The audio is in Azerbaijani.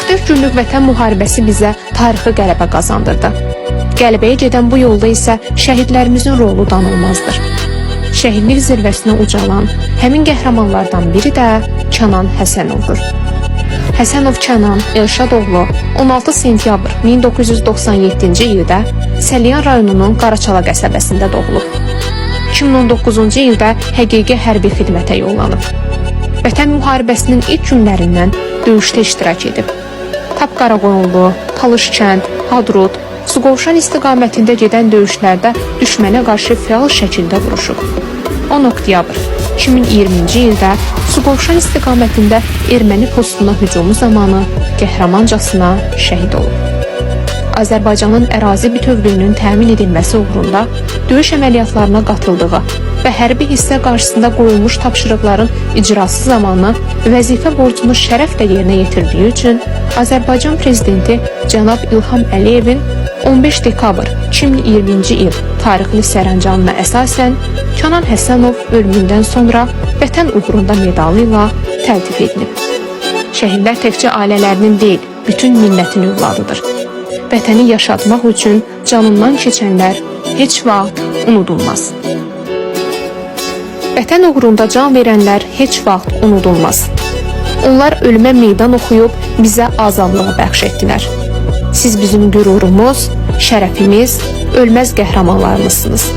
44 günlük vətən müharibəsi bizə tarixi qələbə qazandırdı. Qələbəyə gedən bu yolda isə şəhidlərimizin rolu danılmazdır. Şəhidlik zirvəsinə ucalan həmin qəhrəmanlardan biri də Kənan Həsənovdur. Həsənov Kənan Elşadoğlu 16 sentyabr 1997-ci ildə Səlyan rayonunun Qaraçala qəsəbəsində doğulub. 2019-cu ildə həqiqi hərbi xidmətə yollanıb. Vətən müharibəsinin ilk günlərindən döyüşdə iştirak edib. Tapqaraqoyunlu, Talışkənd, Hadrut, Suqovuşan istiqamətində gedən döyüşlərdə düşmənə qarşı fəal şəkildə vuruşub. 10 oktyabr 2020-ci ildə Suqovuşan istiqamətində erməni postuna hücumu zamanı qəhrəmancasına şəhid olub. Azərbaycanın ərazi bütövlüyünün təmin edilməsi uğrunda döyüş əməliyyatlarına qatıldığı və hərbi hissə qarşısında qoyulmuş tapşırıqların icrası zamanı vəzifə borcunu şərəflə yerinə yetirdiyi üçün Azərbaycan Prezidenti cənab İlham Əliyevin 15 dekabr 2020-ci il tarixli sərəncamına əsasən Kənan Həsənov ölümündən sonra Vətən uğrunda medalı ilə təltif edilib. Şəhidlər təkcə ailələrinin deyil, bütün millətin övladıdır. Vətəni yaşatmaq üçün canından keçənlər heç vaxt unudulmaz. Vətən uğrunda can verənlər heç vaxt unudulmaz. Onlar ölümə meydan oxuyub bizə azadlığı bəxş etdilər. Siz bizim qürurumuz, şərəfimiz, ölməz qəhrəmanlarımızsınız.